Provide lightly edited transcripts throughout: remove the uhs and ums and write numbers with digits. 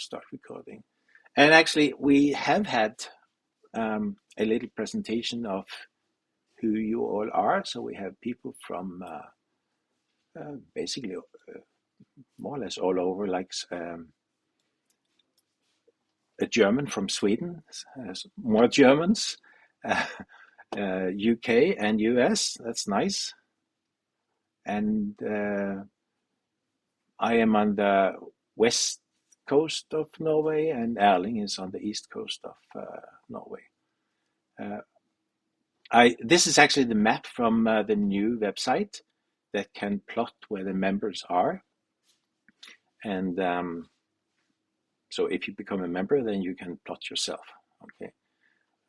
start recording. And actually, we have had a little presentation of who you all are. So we have people from basically more or less all over, like a German from Sweden, more Germans, UK and US. That's nice. And I am on the west coast of Norway, and Erling is on the east coast of Norway. This is actually the map from the new website that can plot where the members are. And so if you become a member, then you can plot yourself. Okay.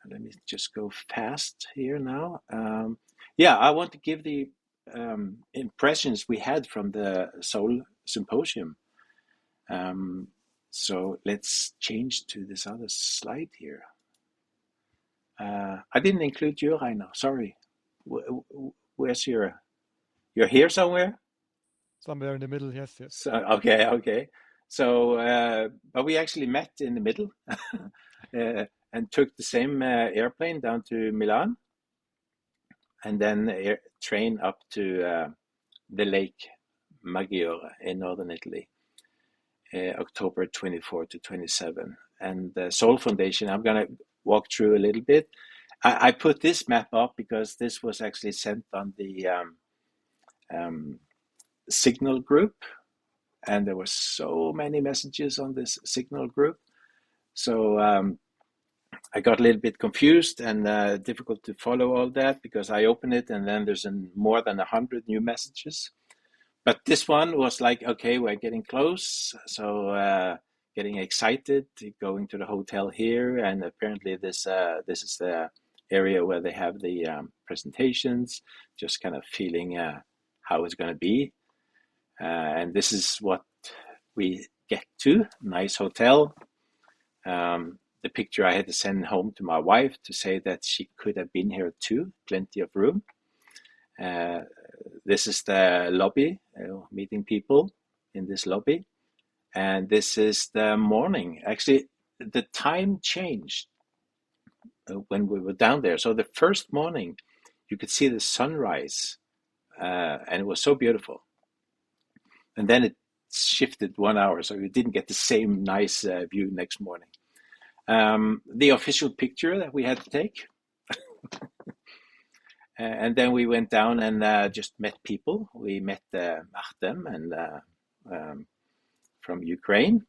Let me just go fast here now. Yeah, I want to give the impressions we had from the Soul Symposium. So let's change to this other slide here. I didn't include you, Rainer. Sorry. Where's you're here somewhere? Somewhere in the middle, yes. So, okay. So, but we actually met in the middle and took the same airplane down to Milan, and then train up to the Lake Maggiore in northern Italy, October 24 to 27. And the Soul Foundation, I'm going to walk through a little bit. I put this map up because this was actually sent on the Signal group, and there were so many messages on this Signal group. So I got a little bit confused and difficult to follow all that, because I open it and then there's more than 100 new messages. But this one was like, okay, we're getting close. So getting excited, going to the hotel here. And apparently this is the area where they have the presentations, just kind of feeling how it's going to be. And this is what we get to. Nice hotel. The picture I had to send home to my wife to say that she could have been here too. Plenty of room. This is the lobby, meeting people in this lobby. And this is the morning. Actually, the time changed when we were down there. So the first morning, you could see the sunrise, and it was so beautiful. And then it shifted 1 hour, so you didn't get the same nice view next morning. The official picture that we had to take. And then we went down and just met people. We met Artem and from Ukraine,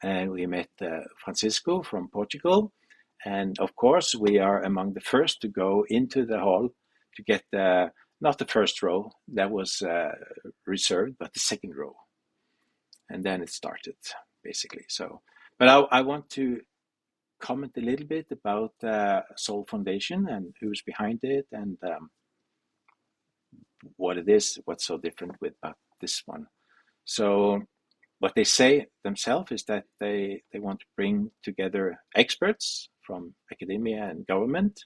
and we met Francisco from Portugal. And of course, we are among the first to go into the hall to get not the first row that was reserved, but the second row. And then it started, basically. So, but I want to comment a little bit about Soul Foundation and who's behind it, and what it is, what's so different with this one. So what they say themselves is that they want to bring together experts from academia and government.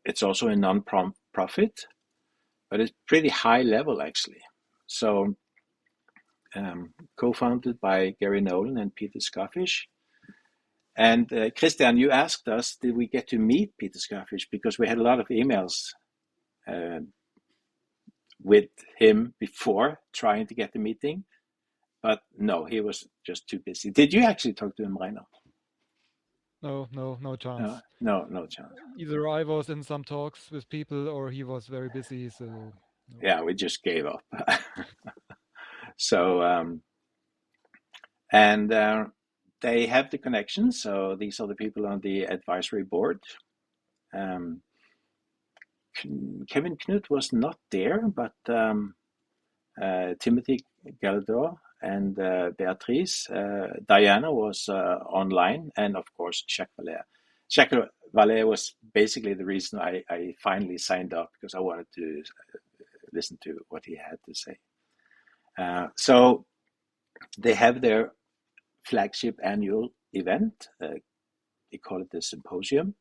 It's also a non-profit, but it's pretty high level, actually. So co-founded by Gary Nolan and Peter Scarfish. And Christian, you asked us, did we get to meet Peter Scarfish? Because we had a lot of emails with him before trying to get the meeting. But no, he was just too busy. Did you actually talk to him, Rainer? No chance. No chance. Either I was in some talks with people or he was very busy. So no. Yeah, we just gave up. So and they have the connections. So these are the people on the advisory board. Kevin Knut was not there, but Timothy Galdor and Beatrice. Diana was online, and of course Jacques Valère. Jacques Valère was basically the reason I finally signed up, because I wanted to listen to what he had to say. So they have their flagship annual event. They call it the Symposium.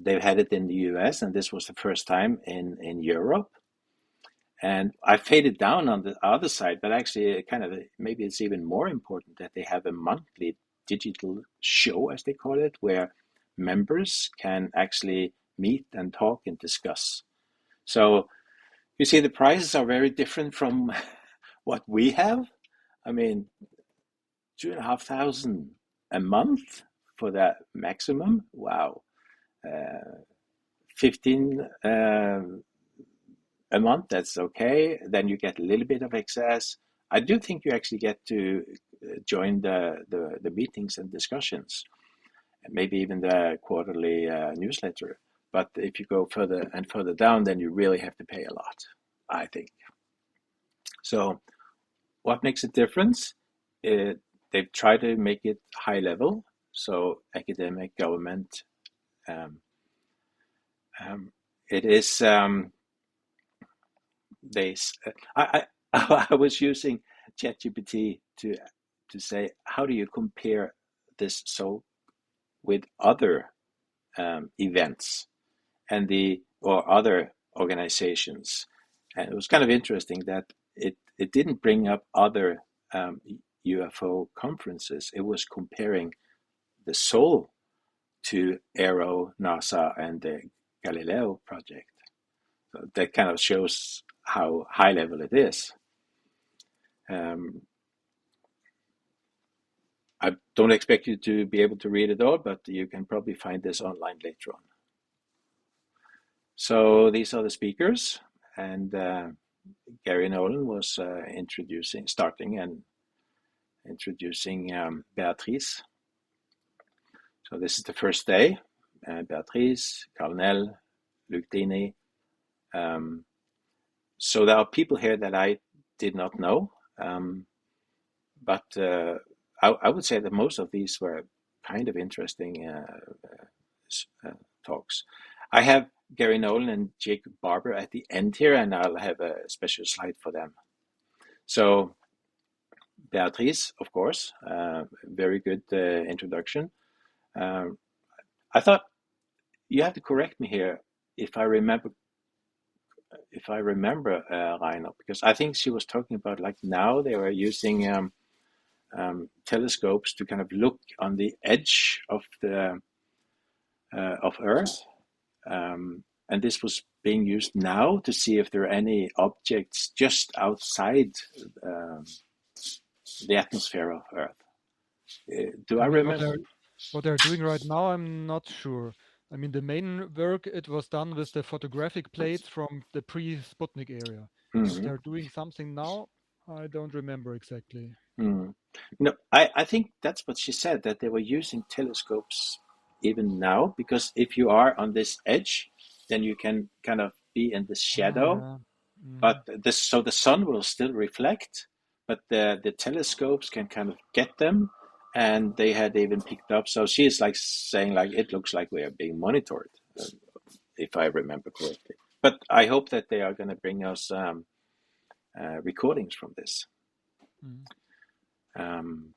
They've had it in the US, and this was the first time in Europe. And I faded down on the other side, but actually, kind of maybe it's even more important that they have a monthly digital show, as they call it, where members can actually meet and talk and discuss. So you see, the prices are very different from what we have. I mean, 2,500 a month for that maximum. Wow. 15 a month, that's okay. Then you get a little bit of excess. I do think you actually get to join the meetings and discussions, and maybe even the quarterly newsletter. But if you go further and further down, then you really have to pay a lot, I think. So what makes a difference? They've tried to make it high level, so academic, government. Um, it is they. I was using ChatGPT to say, how do you compare this so with other events and or other organizations, and it was kind of interesting that it didn't bring up other UFO conferences. It was comparing the Sol to Aero, NASA, and the Galileo project. So that kind of shows how high level it is. I don't expect you to be able to read it all, but you can probably find this online later on. So these are the speakers, and Gary Nolan was starting and introducing Beatrice. So this is the first day. Beatrice, Carl Nell, Luc Dini. So there are people here that I did not know, but I would say that most of these were kind of interesting talks. I have Gary Nolan and Jacob Barber at the end here, and I'll have a special slide for them. So Beatrice, of course, very good introduction. I thought, you have to correct me here if I remember Rainer, because I think she was talking about, like, now they were using telescopes to kind of look on the edge of the of Earth, and this was being used now to see if there are any objects just outside the atmosphere of Earth. Do I I mean, remember? what they're doing right now, I'm not sure. I mean, the main work, it was done with the photographic plates from the pre-Sputnik area. What Mm-hmm. they're doing something now, I don't remember exactly. Mm. No, I think that's what she said, that they were using telescopes even now, because if you are on this edge, then you can kind of be in the Ah, shadow, yeah. Mm. but so the sun will still reflect, but the telescopes can kind of get them, and they had even picked up. So she is like saying, like, it looks like we are being monitored, if I remember correctly. But I hope that they are going to bring us recordings from this. Mm. Um,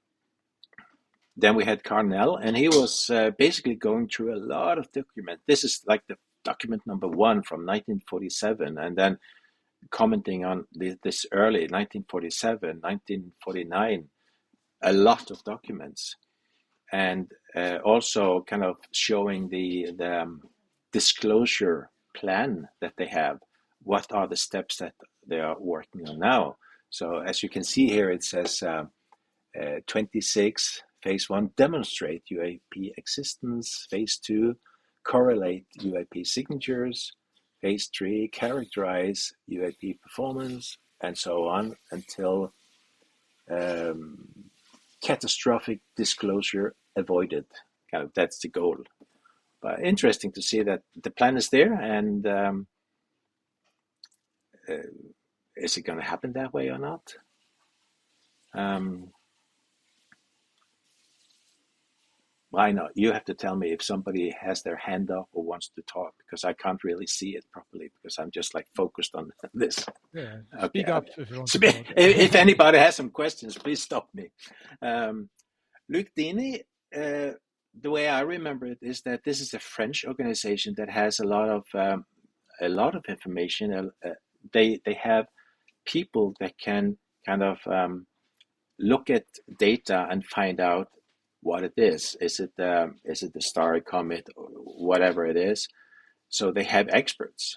Then we had Carnell, and he was basically going through a lot of documents. This is like the document number one from 1947, and then commenting on this early 1947, 1949, a lot of documents, and also kind of showing the disclosure plan that they have. What are the steps that they are working on now? So as you can see here, it says 26, phase 1, demonstrate UAP existence. Phase 2, correlate UAP signatures. Phase 3, characterize UAP performance, and so on until catastrophic disclosure avoided. Kind of, that's the goal. But interesting to see that the plan is there, and is it going to happen that way or not? Why not? You have to tell me if somebody has their hand up or wants to talk, because I can't really see it properly because I'm just like focused on this. Yeah, Okay, speak up okay. if you want So to talk. if anybody has some questions, please stop me. Luc Dini, the way I remember it is that this is a French organization that has a lot of information, they have people that can kind of look at data and find out what it is. Is it the star, a comet, or whatever it is? So they have experts.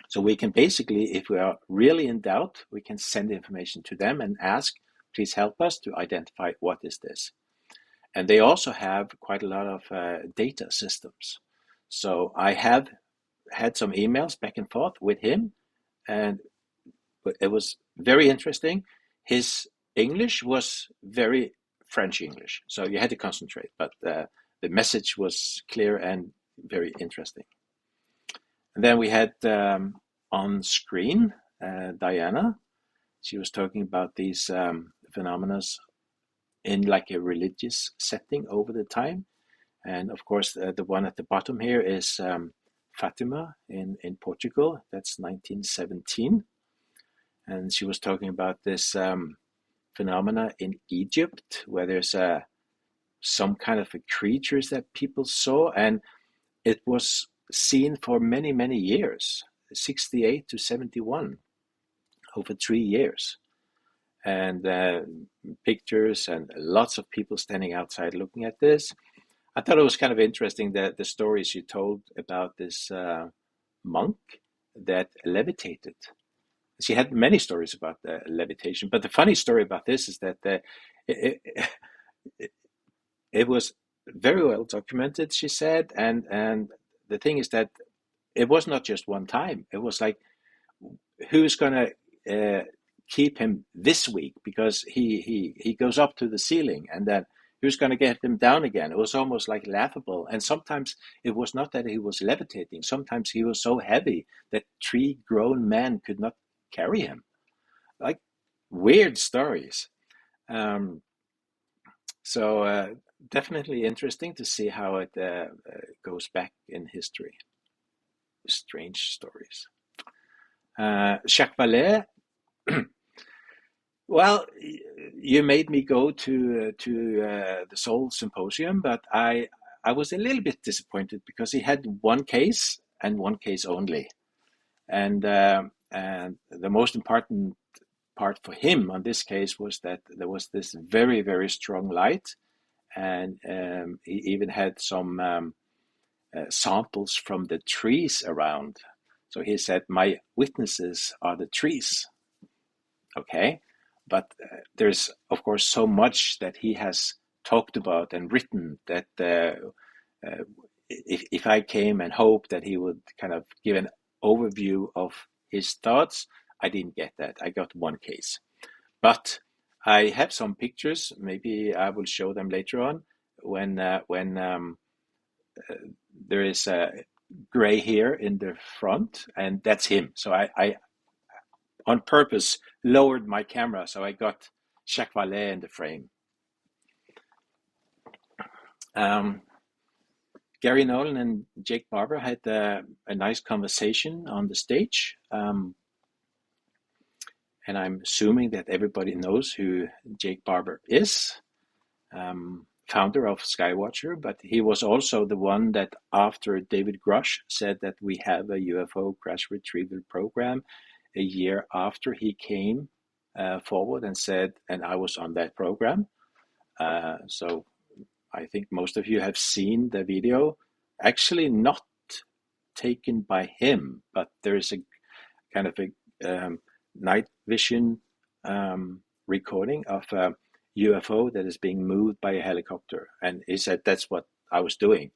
So we can basically, if we are really in doubt, we can send information to them and ask, please help us to identify what is this. And they also have quite a lot of data systems. So I have had some emails back and forth with him, and it was very interesting. His English was very French English, so you had to concentrate, but the message was clear and very interesting. And then we had on screen Diana. She was talking about these phenomena in like a religious setting over the time. And of course, the one at the bottom here is Fatima in Portugal. That's 1917. And she was talking about this phenomena in Egypt, where there's some kind of creatures that people saw, and it was seen for many, many years, 68 to 71, over 3 years. And pictures and lots of people standing outside looking at this. I thought it was kind of interesting that the stories you told about this monk that levitated. She had many stories about levitation, but the funny story about this is that it, it, it was very well documented, she said, and the thing is that it was not just one time. It was like, who's going to keep him this week, because he goes up to the ceiling, and then who's going to get him down again? It was almost like laughable. And sometimes it was not that he was levitating. Sometimes he was so heavy that 3 grown men could not carry him. Like weird stories. So definitely interesting to see how it goes back in history. Strange stories. Jacques Vallée. Well, you made me go to the Seoul Symposium, but I was a little bit disappointed because he had one case and one case only, and the most important part for him on this case was that there was this very, very strong light, and he even had some samples from the trees around. So he said, "My witnesses are the trees." Okay. But there's, of course, so much that he has talked about and written that if I came and hoped that he would kind of give an overview of his thoughts, I didn't get that. I got one case. But I have some pictures. Maybe I will show them later on when there is a gray hair in the front, and that's him. So I on purpose lowered my camera so I got Jacques Vallée in the frame. Gary Nolan and Jake Barber had a nice conversation on the stage, and I'm assuming that everybody knows who Jake Barber is, founder of Skywatcher, but he was also the one that, after David Grush said that we have a UFO crash retrieval program, a year after he came forward and said, and I was on that program. So I think most of you have seen the video, actually not taken by him, but there is a kind of a night vision recording of a UFO that is being moved by a helicopter. And he said, that's what I was doing.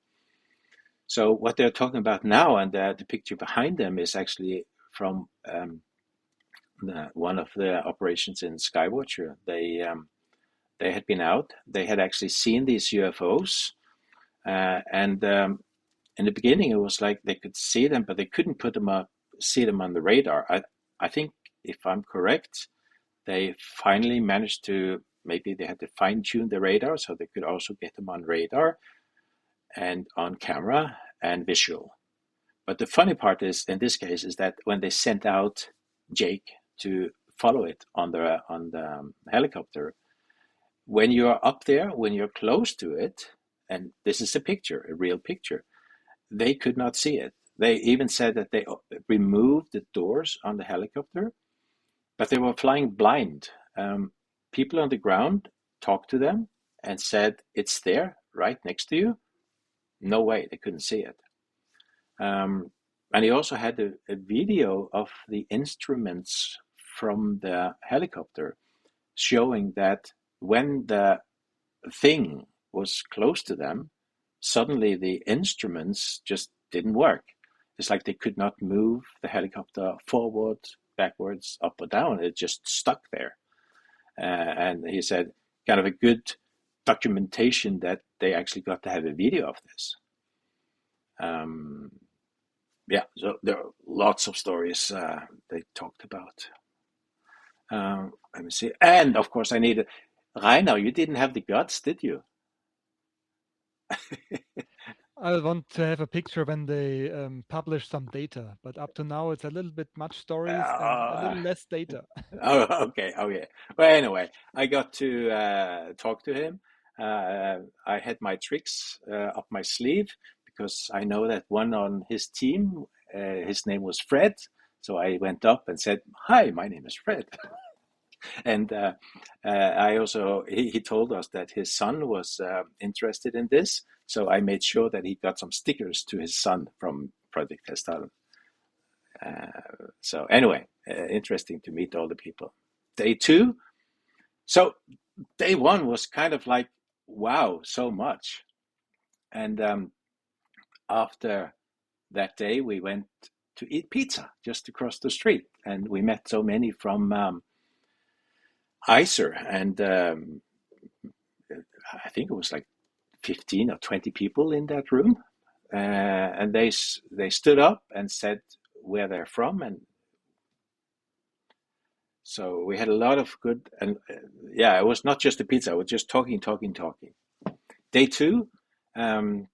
So what they're talking about now, and the picture behind them is actually from one of the operations in Skywatcher. They had been out. They had actually seen these UFOs, and in the beginning it was like they could see them, but they couldn't see them on the radar. I think, if I'm correct, they finally managed to. Maybe they had to fine tune the radar so they could also get them on radar and on camera and visual. But the funny part is, in this case, is that when they sent out Jake to follow it on the helicopter, when you're up there, when you're close to it, and this is a picture, a real picture, they could not see it. They even said that they removed the doors on the helicopter, but they were flying blind. People on the ground talked to them and said, "It's there, right next to you." No way, they couldn't see it. Um, and he also had a video of the instruments from the helicopter showing that when the thing was close to them, suddenly the instruments just didn't work. It's like they could not move the helicopter forward, backwards, up or down. It just stuck there. And he said, kind of a good documentation that they actually got to have a video of this. Yeah, so there are lots of stories they talked about. Let me see. And of course, I needed Rainer. You didn't have the guts, did you? I want to have a picture when they publish some data, but up to now it's a little bit much stories and a Uh, little less data. oh, okay. Oh, yeah. Well, anyway, I got to talk to him. I had my tricks up my sleeve because I know that one on his team, his name was Fred. So I went up and said, "Hi, my name is Fred." And I also he told us that his son was interested in this, so I made sure that he got some stickers to his son from Project Testalen. So anyway, interesting to meet all the people. Day two. So day one was kind of like, wow, so much. And after that day, we went to eat pizza just across the street, and we met so many from ICER, and I think it was like 15 or 20 people in that room, and they stood up and said where they're from, and so we had a lot of good, and yeah, it was not just the pizza. I was just talking, talking, talking. Day two, um,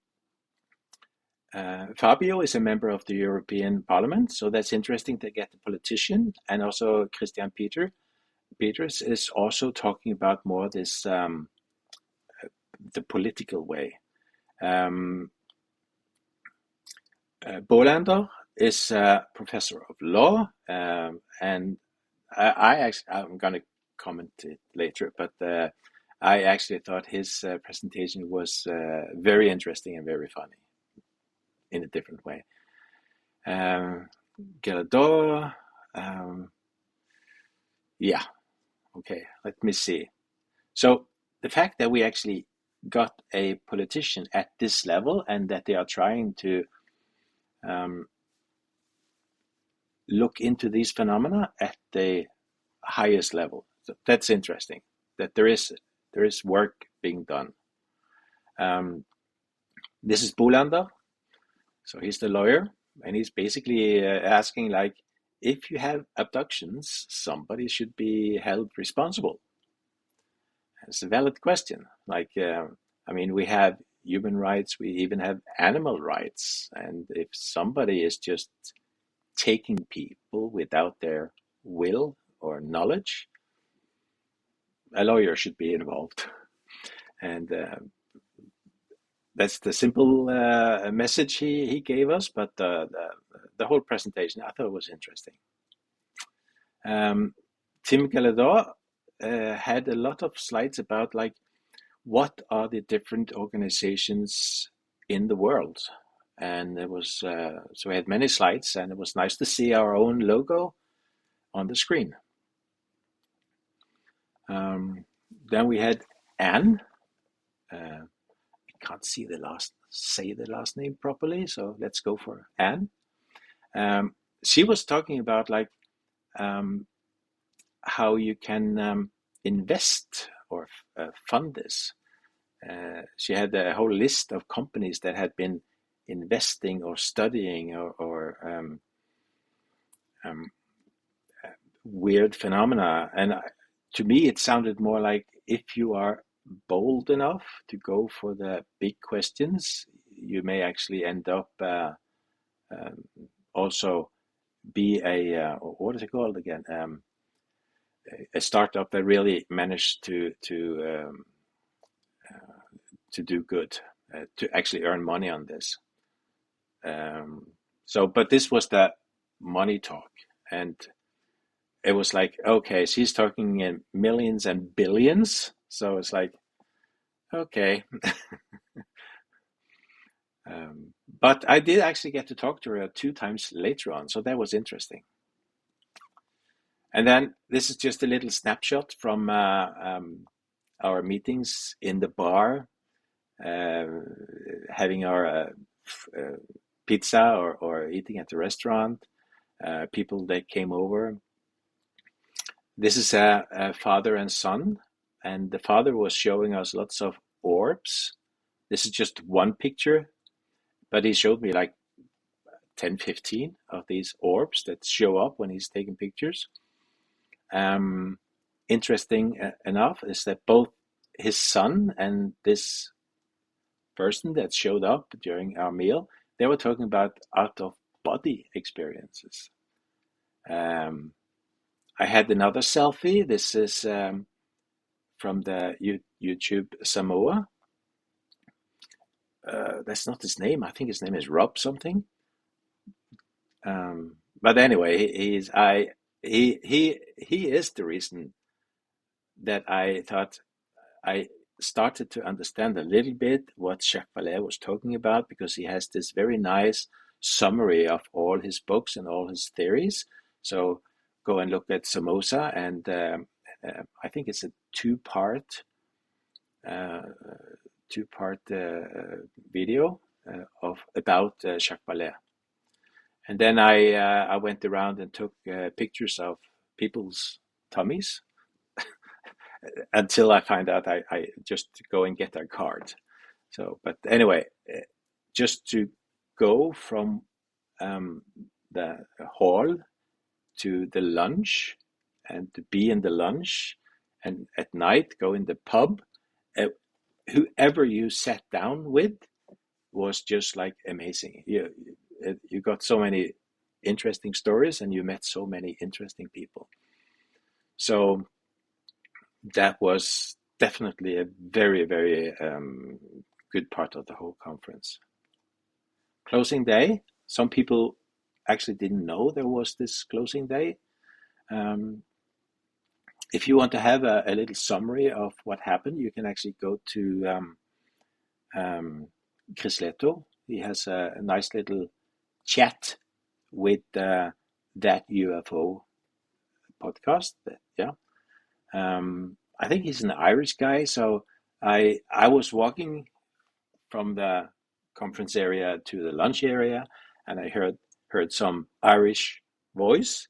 Fabio is a member of the European Parliament, so that's interesting to get the politician, and also Christian Peters is also talking about more this the political way. Um, Bolander is a professor of law, and I'm going to comment it later, but I actually thought his presentation was very interesting and very funny in a different way. Gelador, yeah, okay, let me see. So the fact that we actually got a politician at this level and that they are trying to um, look into these phenomena at the highest level. So that's interesting. That there is work being done. This is Bolander, so he's the lawyer, and he's basically asking like, if you have abductions, somebody should be held responsible. It's a valid question. Like, I mean, we have human rights, we even have animal rights, and if somebody is just taking people without their will or knowledge, a lawyer should be involved. And that's the simple message he gave us, but the whole presentation I thought was interesting. Tim Galador had a lot of slides about like what are the different organizations in the world, and it was so we had many slides, and it was nice to see our own logo on the screen. Then we had Anne. I can't say the last name properly, so let's go for Anne. She was talking about like how you can invest or fund this. She had a whole list of companies that had been investing or studying or weird phenomena, and to me it sounded more like if you are bold enough to go for the big questions, you may actually end up also be a what is it called again? A startup that really managed to do good, to actually earn money on this. So, but this was the money talk, and it was like, okay, she's talking in millions and billions. So it's like, okay. But I did actually get to talk to her 2 times later on, so that was interesting. And then this is just a little snapshot from our meetings in the bar, uh, having our pizza or eating at the restaurant, people that came over. This is a father and son, and the father was showing us lots of orbs. This is just one picture, but he showed me like 10, 15 of these orbs that show up when he's taking pictures. Interesting enough is that both his son and this person that showed up during our meal, they were talking about out of body experiences. Um, I had another selfie. This is from the YouTube Samoa. That's not his name. I think his name is Rob something. But anyway, he is the reason that I thought I started to understand a little bit what Jacques Vallée was talking about, because he has this very nice summary of all his books and all his theories. So go and look at Somoza, and I think it's a uh, two-part video of about Jacques Vallée. And then I went around and took pictures of people's tummies until I find out I just go and get their card. So, but anyway, just to go from um, the hall to the lunch and to be in the lunch, and at night go in the pub, uh, whoever you sat down with was just like amazing. You got so many interesting stories and you met so many interesting people. So that was definitely a very, very good part of the whole conference. Closing day. Some people actually didn't know there was this closing day. Um, if you want to have a little summary of what happened, you can actually go to um, Chris Leto. He has a nice little chat with that UFO podcast. Yeah, I think he's an Irish guy. So I was walking from the conference area to the lunch area, and I heard some Irish voice,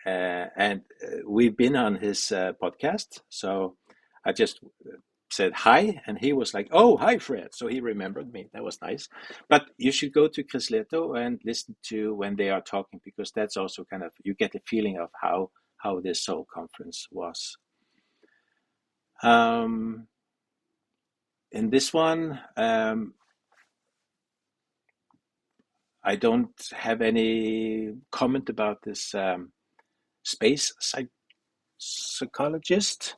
and we've been on his podcast. So I just said hi, and he was like, "Oh, hi, Fred." So he remembered me. That was nice. But you should go to Chris Leto and listen to when they are talking, because that's also kind of, you get a feeling of how this whole conference was. In this one, I don't have any comment about this space psychologist,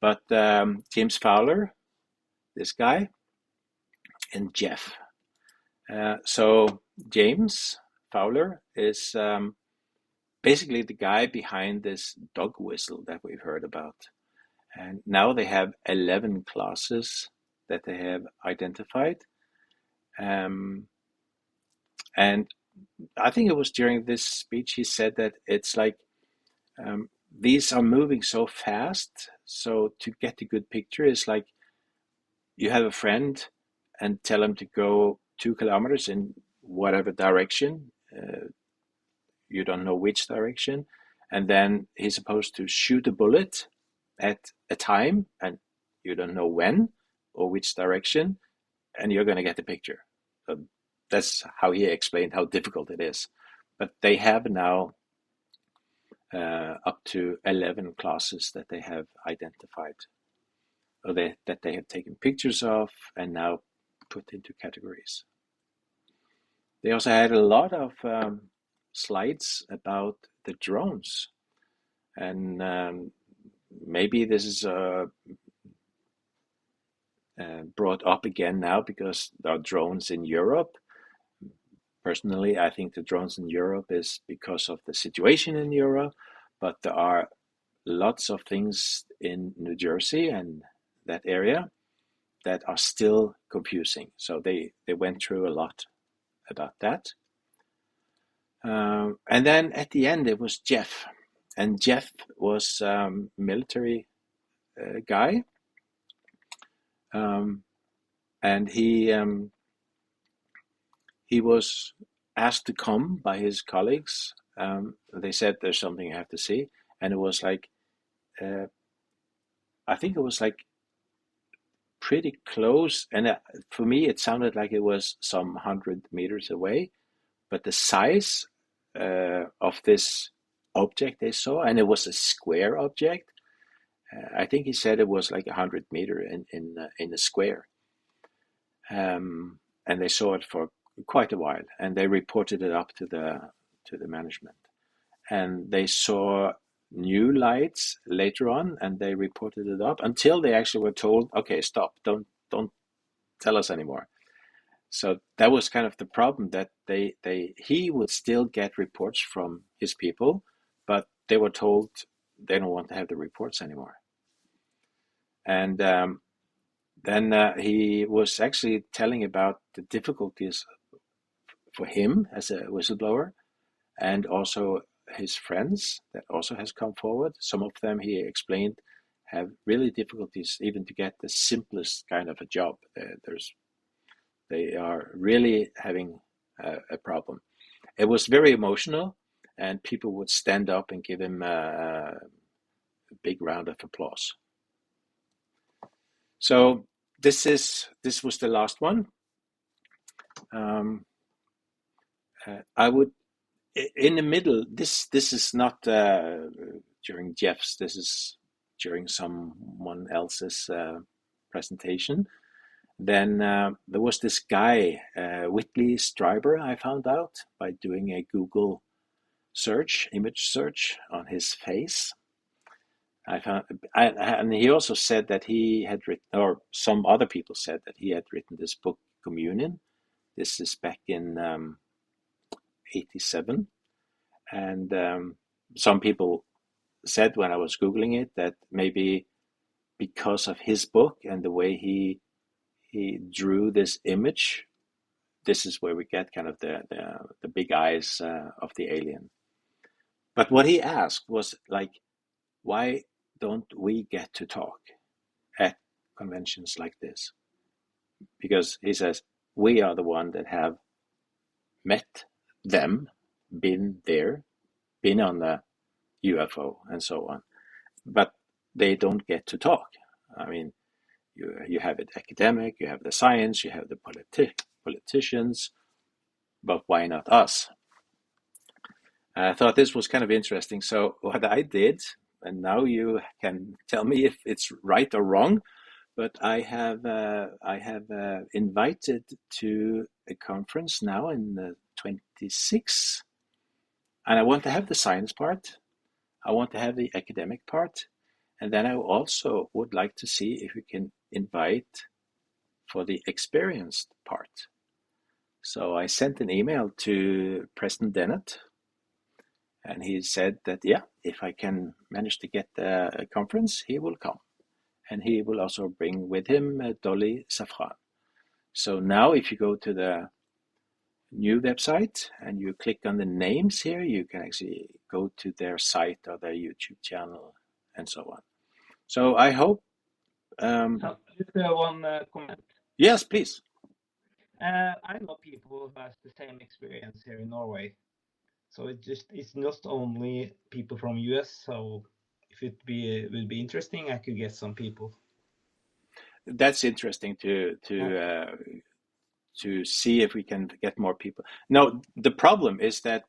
but James Fowler, this guy, and Jeff. So James Fowler is basically the guy behind this dog whistle that we've heard about. And now they have 11 classes that they have identified. And I think it was during this speech he said that it's like these are moving so fast. So to get a good picture is like you have a friend and tell him to go 2 kilometers in whatever direction. You don't know which direction. And then he's supposed to shoot a bullet at a time, and you don't know when or which direction, and you're going to get the picture. So that's how he explained how difficult it is. But they have now up to 11 classes that they have identified, or that they have taken pictures of and now put into categories. They also had a lot of slides about the drones, and maybe this is brought up again now because there are drones in Europe. Personally, I think the drones in Europe is because of the situation in Europe, but there are lots of things in New Jersey and that area that are still confusing. So they went through a lot about that. And then at the end, it was Jeff. And Jeff was military guy. And he was asked to come by his colleagues. They said, there's something you have to see. And it was like, I think it was like pretty close. And for me, it sounded like it was some 100 meters away. But the size of this object they saw, and it was a square object. I think he said it was like 100 meters in a square. And they saw it for quite a while, and they reported it up to the management. And they saw new lights later on, and they reported it up until they actually were told, "Okay, stop! Don't tell us anymore." So that was kind of the problem, that he would still get reports from his people, but they were told they don't want to have the reports anymore. And then he was actually telling about the difficulties for him as a whistleblower, and also his friends that also has come forward. Some of them, he explained, have really difficulties even to get the simplest kind of a job. They are really having a problem. It was very emotional, and people would stand up and give him a big round of applause. So this was the last one. I would, in the middle, this is not during Jeff's, this is during someone else's presentation. Then there was this guy, Whitley Strieber, I found out by doing a Google search, image search on his face. And he also said that he had written, or some other people said that he had written this book, Communion. This is back in 87. And some people said when I was Googling it that maybe because of his book and the way he drew this image, this is where we get kind of the big eyes of the alien. But what he asked was like, why don't we get to talk at conventions like this? Because he says, we are the one that have met them, been there, been on the UFO and so on, but they don't get to talk. I mean, you have it academic, you have the science, you have the politicians, but why not us? I thought this was kind of interesting. So what I did, and now you can tell me if it's right or wrong, but I have invited to a conference now in the 26th, and I want to have the science part, I want to have the academic part, and then I also would like to see if we can invite for the experienced part. So I sent an email to Preston Dennett, and he said that, yeah, if I can manage to get a conference, he will come. And he will also bring with him Dolly Safran. So now if you go to the new website and you click on the names here, you can actually go to their site or their YouTube channel and so on. So I hope... Just one comment. Yes, please. I know people who has the same experience here in Norway. So it's not only people from US. So if it would be interesting, I could get some people. That's interesting to see if we can get more people. No, the problem is that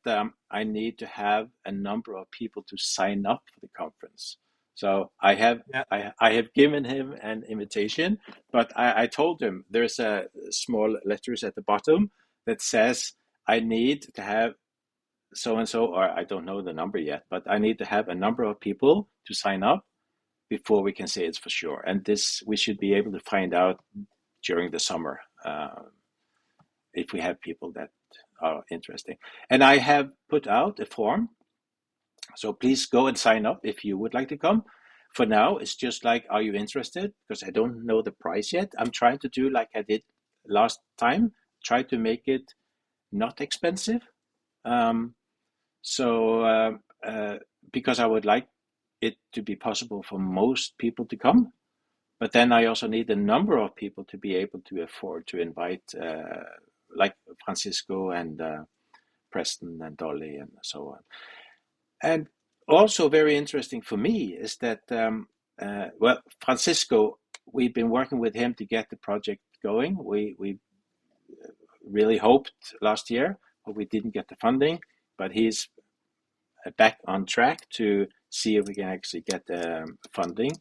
I need to have a number of people to sign up for the conference. So I have given him an invitation, but I told him there's a small letters at the bottom that says I need to have so and so, or I don't know the number yet, but I need to have a number of people to sign up before we can say it's for sure. And this we should be able to find out during the summer if we have people that are interesting. And I have put out a form, so please go and sign up if you would like to come. For now, it's just like, are you interested? Because I don't know the price yet. I'm trying to do like I did last time, try to make it not expensive. Because I would like it to be possible for most people to come. But then I also need a number of people to be able to afford to invite, like Francisco and Preston and Dolly and so on. And also very interesting for me is that, Francisco, we've been working with him to get the project going. We really hoped last year, but we didn't get the funding. But he's back on track to see if we can actually get funding.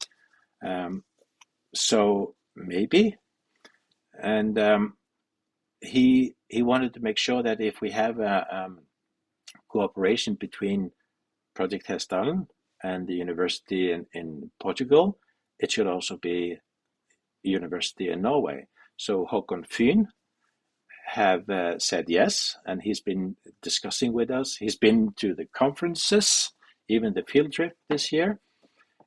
So maybe. And he wanted to make sure that if we have a cooperation between Project Hestdalen and the university in Portugal, it should also be a university in Norway. So Håkon Fyn have said yes, and he's been discussing with us. He's been to the conferences, even the field trip this year.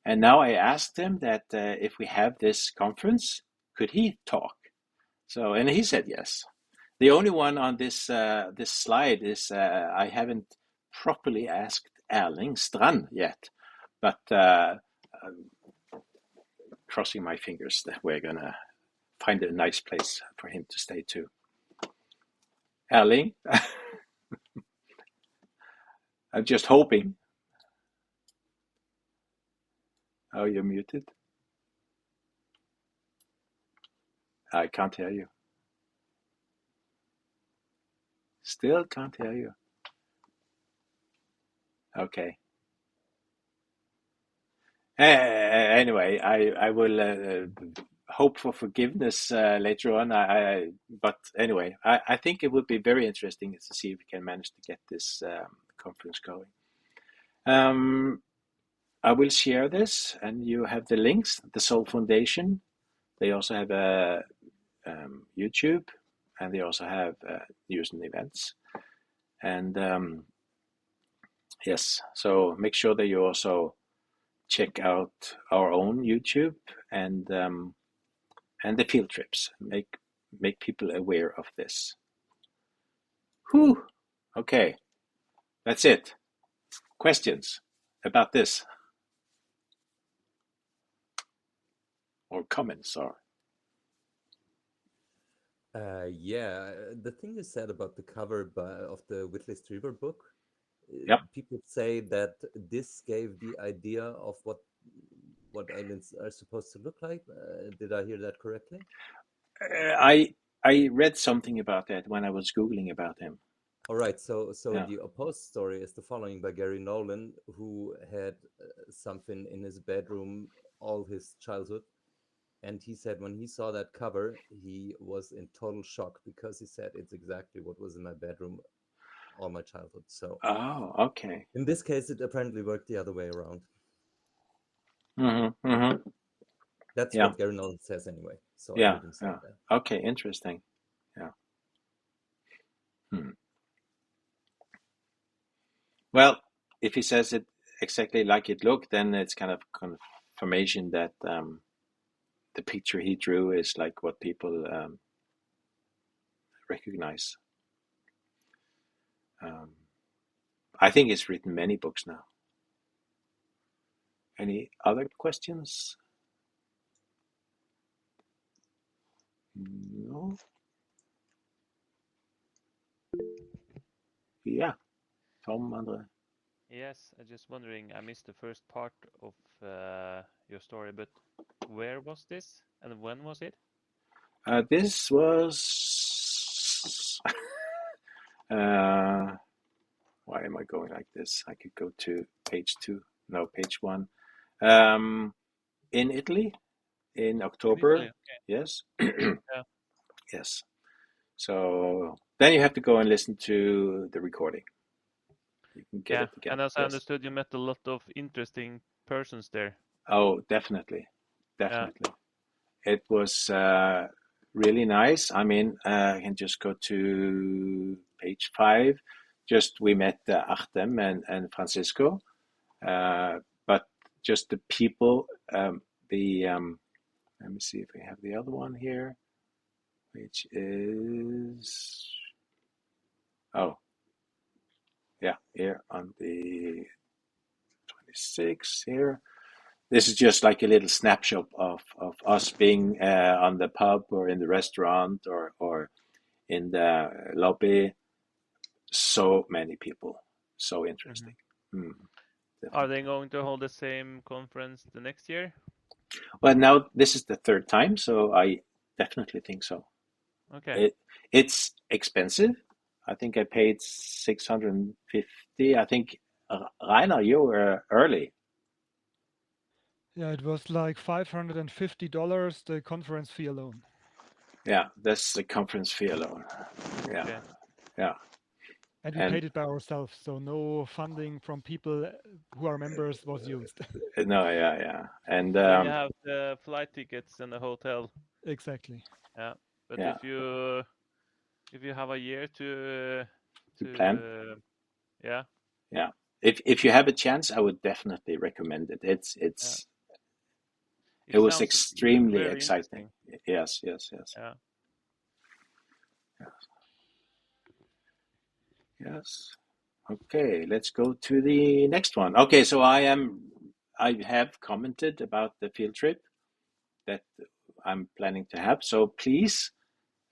And now I asked him that if we have this conference, could he talk? So, and he said yes. The only one on this this slide is I haven't properly asked Erling Strand yet, but crossing my fingers that we're gonna find a nice place for him to stay too. Erling, I'm just hoping. Oh, you're muted. I can't hear you. Still can't hear you. Okay. Anyway, I will hope for forgiveness later on. But anyway, I think it would be very interesting to see if we can manage to get this conference going. I will share this, and you have the links. The Soul Foundation. They also have a YouTube, and they also have news and events. And yes, so make sure that you also check out our own YouTube and the field trips. Make people aware of this. Whew. Okay, that's it. Questions about this or comments or? The thing you said about the cover of the Whitley Strieber book, Yep. people say that this gave the idea of what aliens are supposed to look like. Did I hear that correctly? I read something about that when I was Googling about him. All right, so Yeah. the opposed story is the following by Gary Nolan, who had something in his bedroom all his childhood. And he said when he saw that cover, he was in total shock because he said it's exactly what was in my bedroom all my childhood. So, Oh, okay. in this case, it apparently worked the other way around. Mm-hmm, mm-hmm. That's Yeah. what Gary Nolan says anyway. So I Yeah, heard him say yeah. that. Okay, interesting. Yeah. Well, if he says it exactly like it looked, then it's kind of confirmation that the picture he drew is like what people recognize. I think he's written many books now. Any other questions? No? Yeah. Tom, Andre? Yes, I'm just wondering, I missed the first part of your story, but where was this and when was it? This was... why am I going like this? I could go to page 2. No, page 1. In Italy, in October. Italy, okay. Yes. Yeah. Yes. So then you have to go and listen to the recording. You can get Yeah, it again. and as I Yes. understood, you met a lot of interesting persons there. Oh, definitely. Definitely. It was really nice. I mean, I can just go to page 5. Just we met Artem and Francisco, but just the people. Let me see if we have the other one here, which is here on the 26th here. This is just like a little snapshot of us being on the pub or in the restaurant or in the lobby. So many people, so interesting. Are they going to hold the same conference the next year? Well, now this is the third time, so I definitely think so. Okay. It's expensive. I think I paid $650. I think Rainer, you were early. Yeah, it was like $550 the conference fee alone. Yeah, that's the conference fee alone. Yeah, Okay. yeah. And we paid it by ourselves, so no funding from people who are members was used. No, yeah. And Then you have the flight tickets and the hotel. Exactly. Yeah, but Yeah. if you have a year to plan. Yeah. Yeah. If you have a chance, I would definitely recommend it. It was sounds extremely very exciting. Yes. Yeah. Yes. Okay, let's go to the next one. Okay, so I have commented about the field trip that I'm planning to have. So please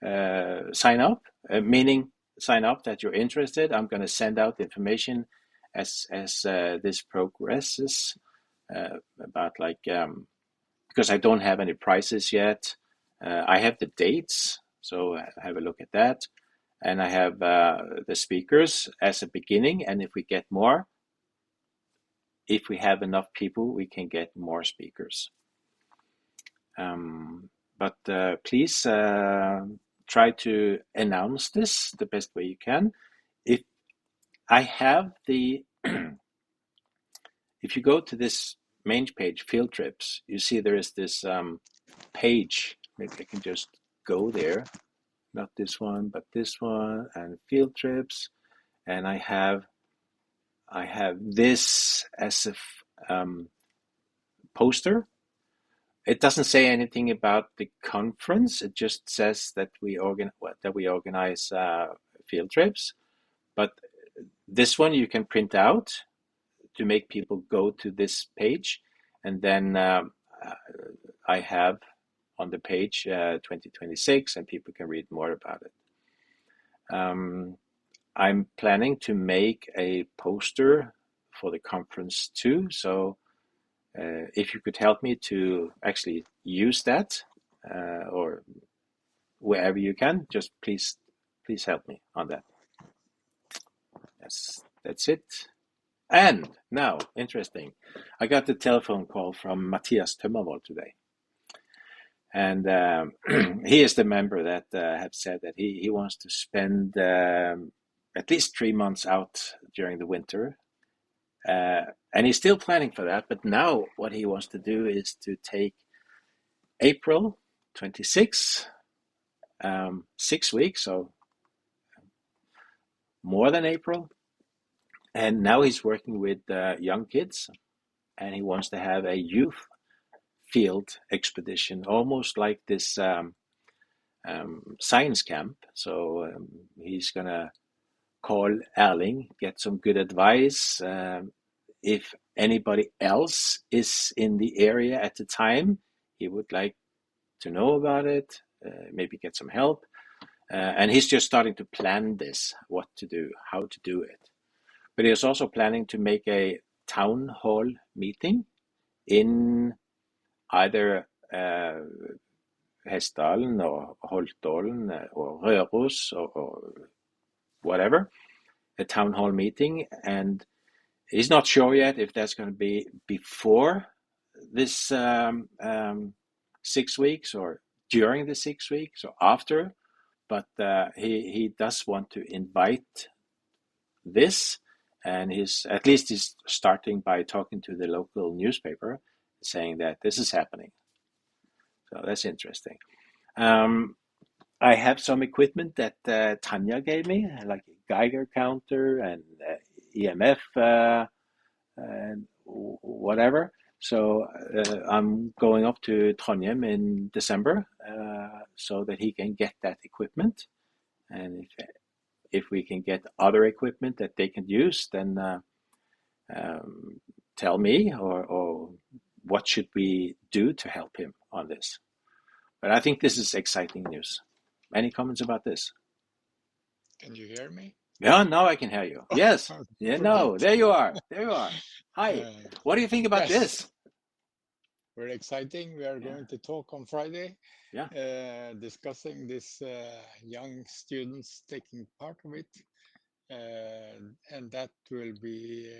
sign up, meaning sign up that you're interested. I'm going to send out information as this progresses about because I don't have any prices yet. I have the dates, so have a look at that. And I have the speakers as a beginning. And if we get more, if we have enough people, we can get more speakers. But please try to announce this the best way you can. If I have if you go to this main page, field trips, you see there is this page. Maybe I can just go there. Not this one, but this one, and field trips. And I have this as a poster. It doesn't say anything about the conference. It just says that we organize field trips. But this one you can print out to make people go to this page, and then I have on the page 2026, and people can read more about it. I'm planning to make a poster for the conference too. So if you could help me to actually use that or wherever you can, just please help me on that. Yes, that's it. And now, interesting, I got the telephone call from Matthias Tømmervold today. And he is the member that have said that he wants to spend at least 3 months out during the winter. And he's still planning for that. But now what he wants to do is to take April 26, 6 weeks, so more than April. And now he's working with young kids, and he wants to have a youth field expedition, almost like this science camp. So he's going to call Erling, get some good advice. If anybody else is in the area at the time, he would like to know about it, maybe get some help. And he's just starting to plan this, what to do, how to do it. But he is also planning to make a town hall meeting in either Hessdalen or Holtålen or Røros or whatever, a town hall meeting. And he's not sure yet if that's going to be before this 6 weeks or during the 6 weeks or after. But he does want to invite this, and he's starting by talking to the local newspaper, saying that this is happening. So that's interesting. I have some equipment that Tanya gave me, like Geiger counter and EMF and whatever. So I'm going up to Trondheim in December so that he can get that equipment. And if we can get other equipment that they can use, then tell me or what should we do to help him on this. But I think this is exciting news. Any comments about this? Can you hear me? Yeah, now I can hear you. Yes. Yeah, no, there you are. There you are. Hi. What do you think about this? Very exciting. We are going to talk on Friday, discussing this young students taking part of it. And that will be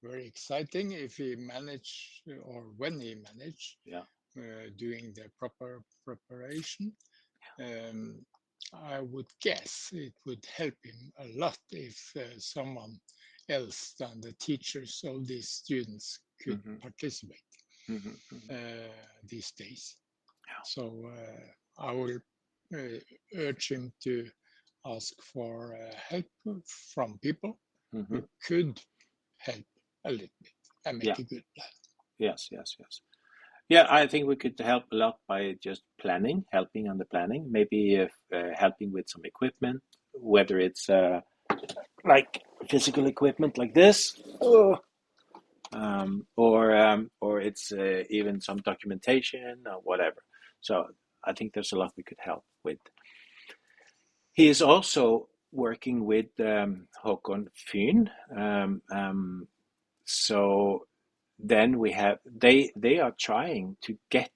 very exciting if he manage, or when he manage, doing the proper preparation. I would guess it would help him a lot if someone else than the teachers of these students could participate these days. So I will urge him to ask for help from people who could help a little bit and make a good plan. Yes. Yeah, I think we could help a lot by just planning, helping on the planning, maybe helping with some equipment, whether it's like physical equipment like this, or it's even some documentation or whatever. So I think there's a lot we could help with. He is also working with Håkon Fyn. So then we have, they are trying to get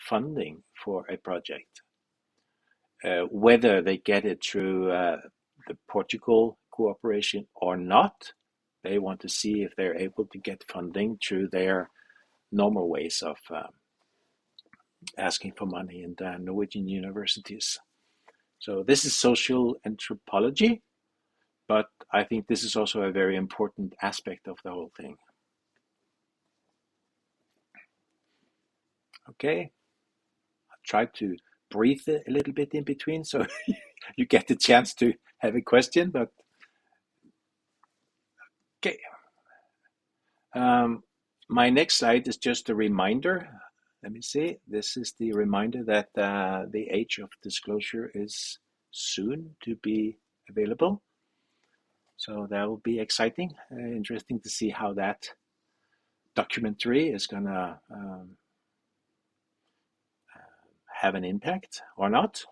funding for a project. Whether they get it through the Portugal cooperation or not, they want to see if they're able to get funding through their normal ways of asking for money in the Norwegian universities. So this is social anthropology, but I think this is also a very important aspect of the whole thing. Okay, I tried to breathe a little bit in between so you get the chance to have a question, but okay. My next slide is just a reminder. Let me see. This is the reminder that the age of disclosure is soon to be available. So that will be exciting, interesting to see how that documentary is going to have an impact or not.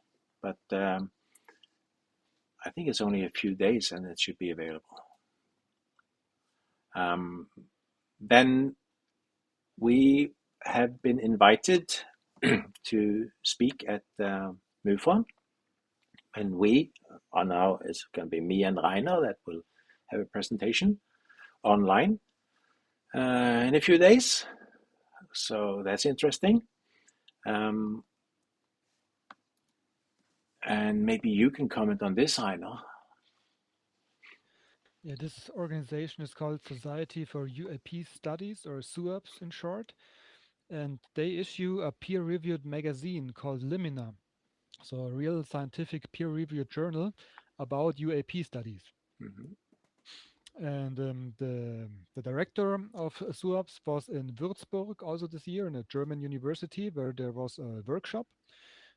But I think it's only a few days and it should be available. Then we have been invited to speak at MUFON, and we are now, it's going to be me and Rainer that will have a presentation online in a few days. So that's interesting. And maybe you can comment on this, Rainer. Yeah, this organization is called Society for UAP Studies, or SUAPS in short, and they issue a peer-reviewed magazine called Limina, so a real scientific peer-reviewed journal about UAP studies. And the director of SUAPS was in Würzburg also this year in a German university where there was a workshop,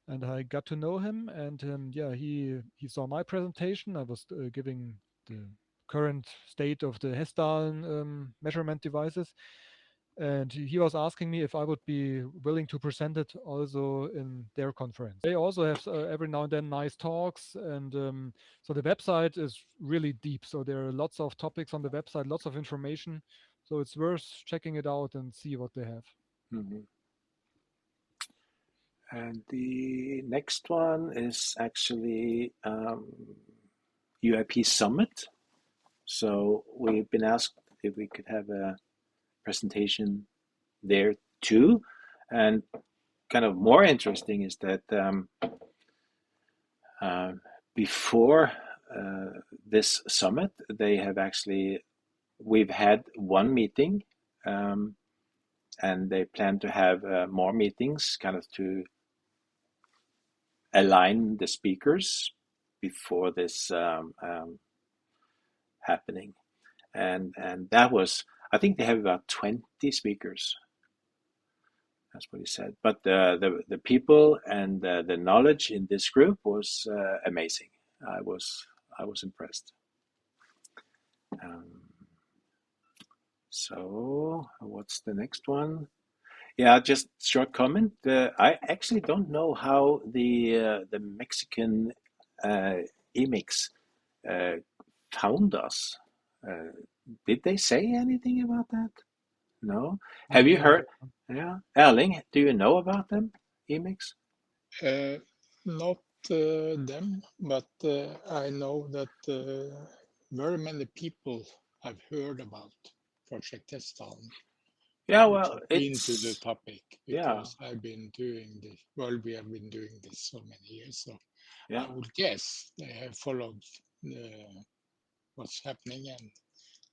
and I got to know him, and yeah, he saw my presentation. I was giving the current state of the Hessdalen measurement devices, and he was asking me if I would be willing to present it also in their conference. They also have every now and then nice talks, and so the website is really deep. So there are lots of topics on the website, lots of information. So it's worth checking it out and see what they have. And the next one is actually UAP Summit. So we've been asked if we could have a presentation there too. And kind of more interesting is that before this summit, we've had one meeting, and they plan to have more meetings kind of to align the speakers before this happening. And that was, I think they have about 20 speakers. That's what he said. But the people and the knowledge in this group was amazing. I was impressed. So what's the next one? Yeah, just short comment. I actually don't know how the Mexican EMIX found us. Did they say anything about that? No. Have you heard? Yeah, Erling, do you know about them, EMIX? Not them, but I know that very many people have heard about Project Teston. Yeah, well, into the topic because yeah. I've been doing this. Well, we have been doing this so many years, so yeah. I would guess they have followed what's happening, and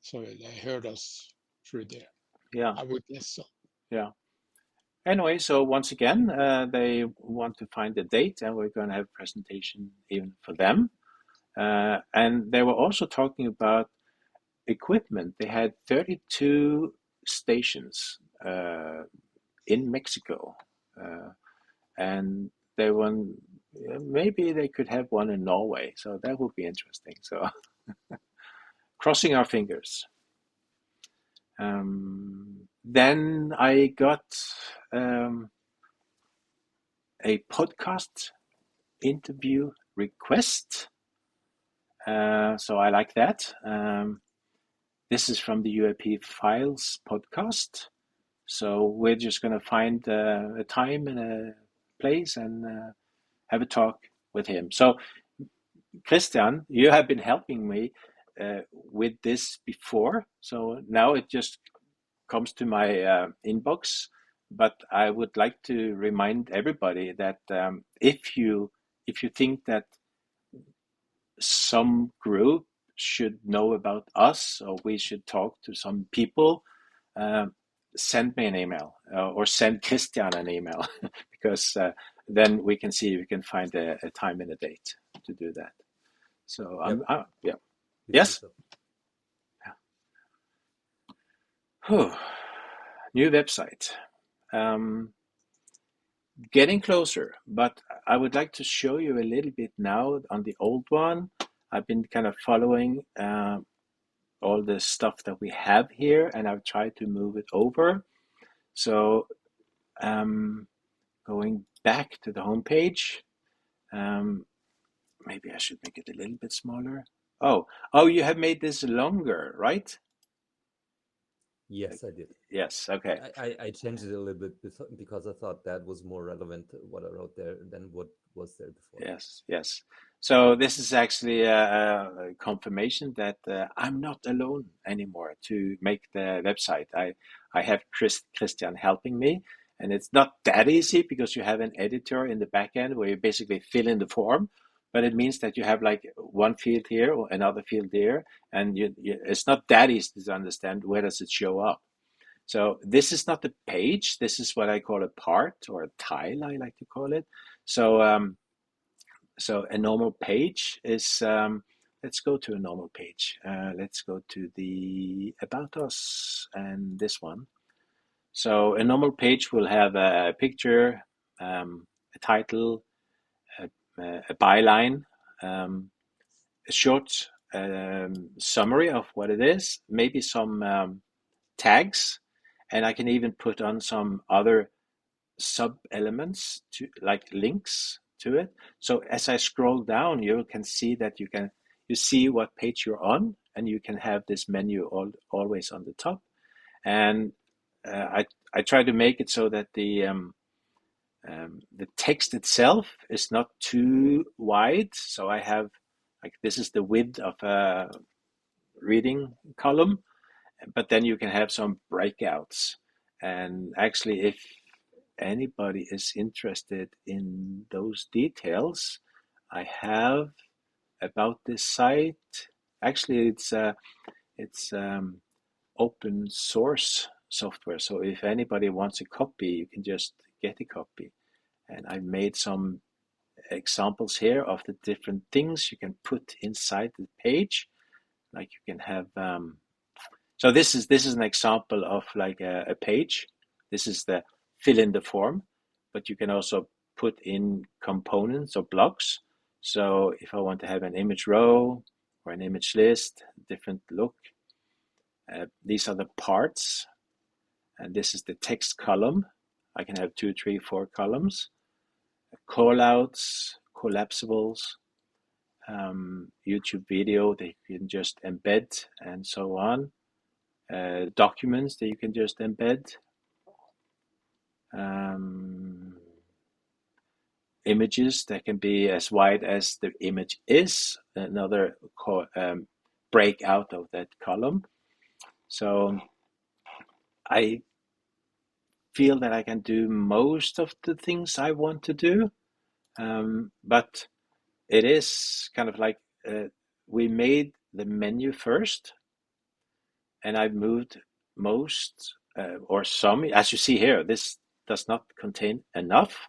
so they heard us through there. Yeah, I would guess so. Yeah. Anyway, so once again, they want to find a date, and we're going to have a presentation even for them. And they were also talking about equipment. They had 32 stations in Mexico, and they want, maybe they could have one in Norway. So that would be interesting. So crossing our fingers. Then I got a podcast interview request. So I like that. This is from the UAP Files podcast. So we're just going to find a time and a place and have a talk with him. So Christian, you have been helping me with this before. So now it just comes to my inbox. But I would like to remind everybody that if you think that some group should know about us or we should talk to some people, send me an email or send Christian an email because then we can see if we can find a time and a date to do that. So yeah. Yes. Yeah. New website. Getting closer, but I would like to show you a little bit now on the old one. I've been kind of following all the stuff that we have here, and I've tried to move it over. So going back to the home page, maybe I should make it a little bit smaller. Oh, you have made this longer, right? Yes, I did. Yes, okay. I changed it a little bit because I thought that was more relevant what I wrote there than what was there before. Yes. So this is actually a confirmation that I'm not alone anymore to make the website. I have Christian helping me, and it's not that easy because you have an editor in the back end where you basically fill in the form, but it means that you have like one field here or another field there, and it's not that easy to understand where does it show up. So this is not the page. This is what I call a part or a tile, I like to call it. So so a normal page is, let's go to a normal page. Let's go to the About Us and this one. So a normal page will have a picture, a title, a byline, a short summary of what it is, maybe some tags, and I can even put on some other sub-elements to like links to it. So as I scroll down, you can see that you see what page you're on, and you can have this menu always on the top. And I try to make it so that the text itself is not too wide. So I have like this is the width of a reading column, but then you can have some breakouts. And actually, if anybody is interested in those details, I have about this site. Actually, it's open source software. So if anybody wants a copy, you can just get a copy. And I made some examples here of the different things you can put inside the page. Like you can have, so this is an example of like a page. This is the fill in the form, but you can also put in components or blocks. So if I want to have an image row or an image list, different look, these are the parts, and this is the text column. I can have 2, 3, 4 columns, callouts, collapsibles, YouTube video that you can just embed, and so on. Documents that you can just embed. Images that can be as wide as the image is, another breakout of that column. So I feel that I can do most of the things I want to do, but it is kind of like we made the menu first, and I've moved most or some, as you see here, this does not contain enough.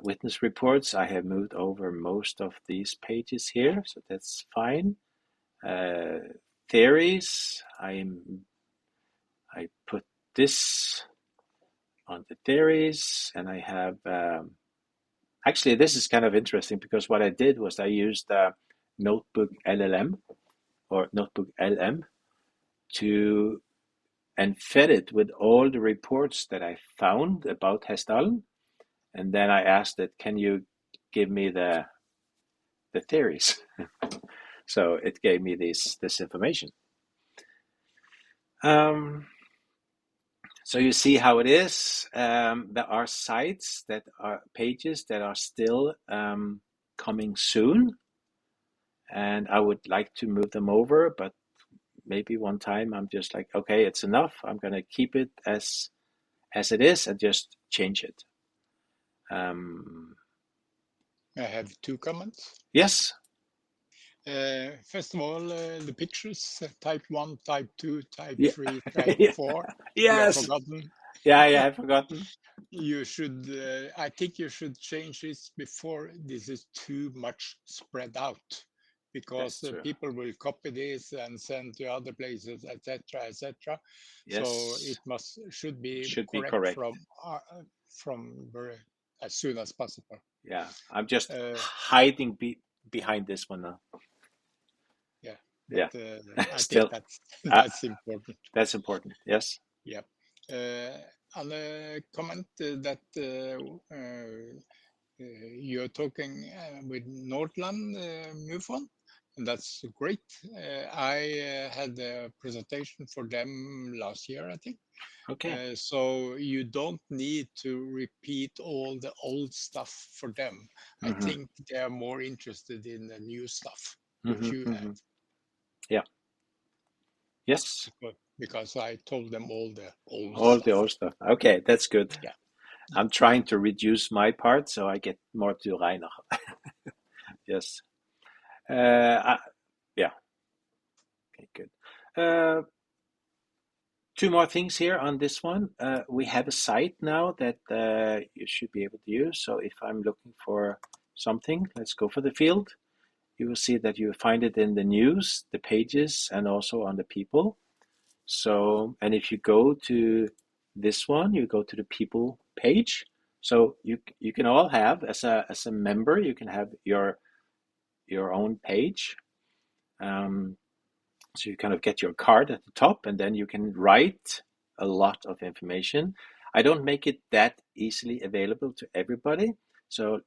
Witness reports, I have moved over most of these pages here, so that's fine. Theories, I put this on the theories, and I have, actually this is kind of interesting because what I did was I used Notebook LLM or Notebook LM and fed it with all the reports that I found about Hessdalen. And then I asked it, can you give me the theories? So it gave me this information. So you see how it is. There are sites that are pages that are still coming soon, and I would like to move them over, but maybe one time I'm just like, okay, it's enough. I'm going to keep it as it is and just change it. I have 2 comments. Yes. First of all, the pictures, type 1, type 2, type Yeah. 3, type 4. Yes. You have forgotten. Yeah, I've forgotten. You should, I think you should change this before this is too much spread out, because people will copy this and send to other places, etc., etc. Yes. So it should be correct from very as soon as possible. Yeah, I'm just hiding behind this one now. Yeah. Yeah. I think that's important. That's important. Yes. Yeah. And a comment that you're talking with Nordland MUFON, and that's great. I had a presentation for them last year, I think. Okay. So you don't need to repeat all the old stuff for them. I think they are more interested in the new stuff which you have. Yeah. Yes. Because I told them all the old stuff. Okay, that's good. Yeah. I'm trying to reduce my part so I get more to Rainer. Yes. Yeah. Okay, good. 2 more things here on this one. We have a site now that you should be able to use. So if I'm looking for something, let's go for the field. You will see that you find it in the news, the pages, and also on the people. So, and if you go to this one, you go to the people page. So you can all have, as a member, you can have your own page. So you kind of get your card at the top, and then you can write a lot of information. I don't make it that easily available to everybody. So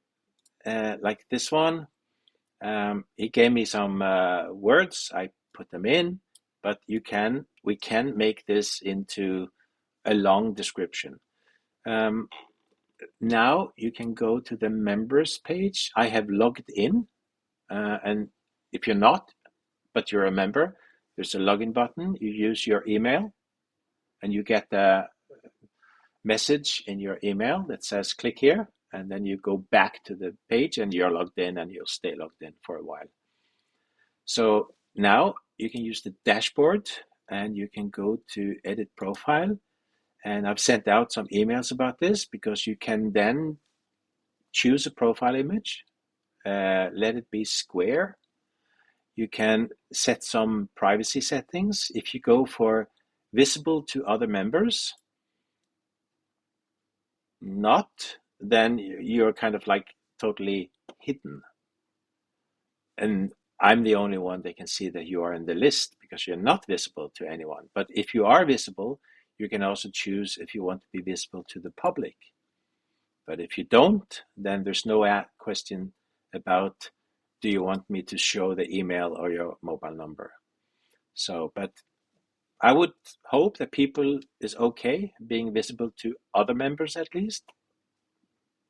like this one, he gave me some words. I put them in, but we can make this into a long description. Now you can go to the members page. I have logged in, and if you're not, but you're a member, there's a login button. You use your email, and you get a message in your email that says click here, and then you go back to the page and you're logged in, and you'll stay logged in for a while. So now you can use the dashboard, and you can go to edit profile. And I've sent out some emails about this, because you can then choose a profile image, let it be square. you can set some privacy settings. If you go for visible to other members, not, then you're kind of like totally hidden. And I'm the only one that can see that you are in the list because you're not visible to anyone. But if you are visible, you can also choose if you want to be visible to the public. But if you don't, then there's no question about, do you want me to show the email or your mobile number? So, but I would hope that people is okay being visible to other members at least,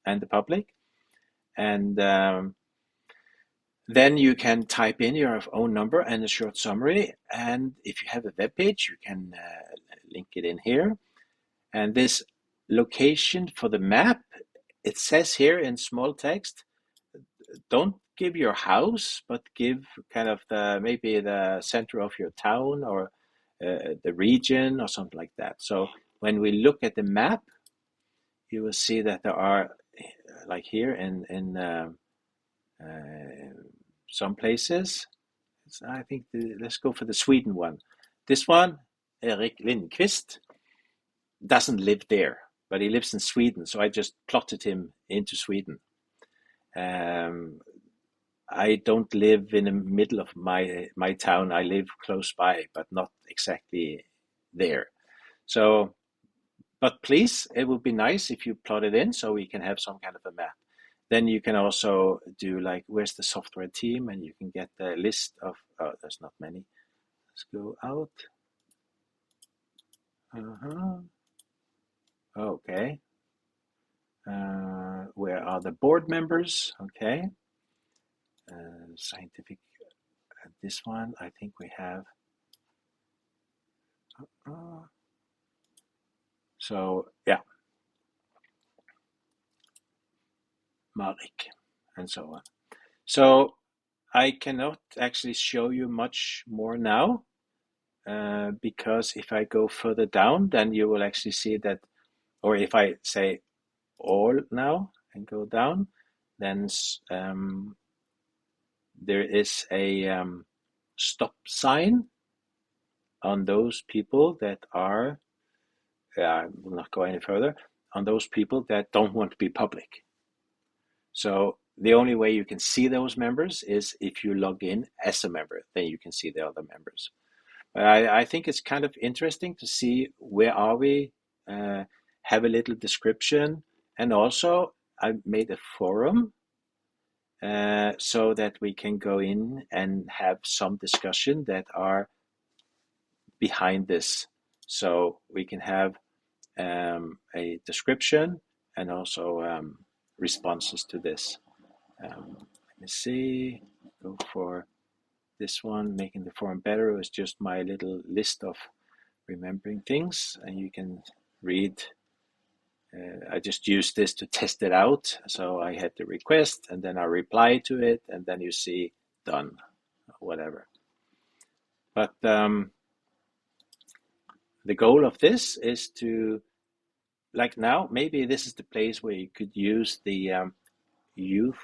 and the public. And then you can type in your own number and a short summary. And if you have a web page, you can link it in here. And this location for the map, it says here in small text, don't give your house, but give kind of maybe the center of your town or the region or something like that. So when we look at the map, you will see that there are, like here in some places, I think let's go for the Sweden one. This one, Erik Lindqvist, doesn't live there, but he lives in Sweden. So I just plotted him into Sweden. I don't live in the middle of my town. I live close by, but not exactly there. So, but please, it would be nice if you plot it in so we can have some kind of a map. Then you can also do like, where's the software team? And you can get the list of, there's not many. Let's go out. Okay. Where are the board members? Okay. Scientific, this one, I think we have. So, yeah. Marek, and so on. So I cannot actually show you much more now, because if I go further down, then you will actually see that, or if I say all now and go down, then there is a stop sign on those people that are, I will not go any further, on those people that don't want to be public. So the only way you can see those members is if you log in as a member, then you can see the other members. But I think it's kind of interesting to see where are we, have a little description, and also I made a forum so that we can go in and have some discussion that are behind this. So we can have a description and also responses to this. Let me see, go for this one, making the forum better. It was just my little list of remembering things, and you can read. I just used this to test it out. So I had the request, and then I reply to it, and then you see done, whatever. But the goal of this is to, like now, maybe this is the place where you could use the youth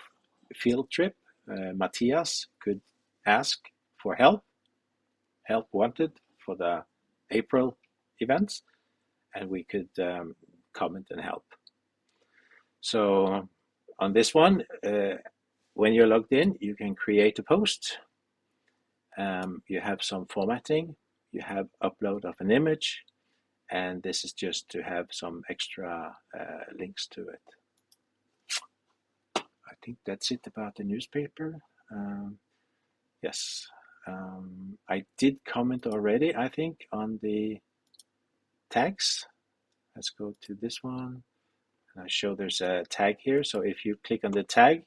field trip. Matthias could ask for help wanted for the April events, and we could comment and help. So on this one, when you're logged in, you can create a post. You have some formatting, you have upload of an image, and this is just to have some extra links to it. I think that's it about the newspaper. Yes, I did comment already, I think, on the tags. Let's go to this one. And I show there's a tag here. So if you click on the tag,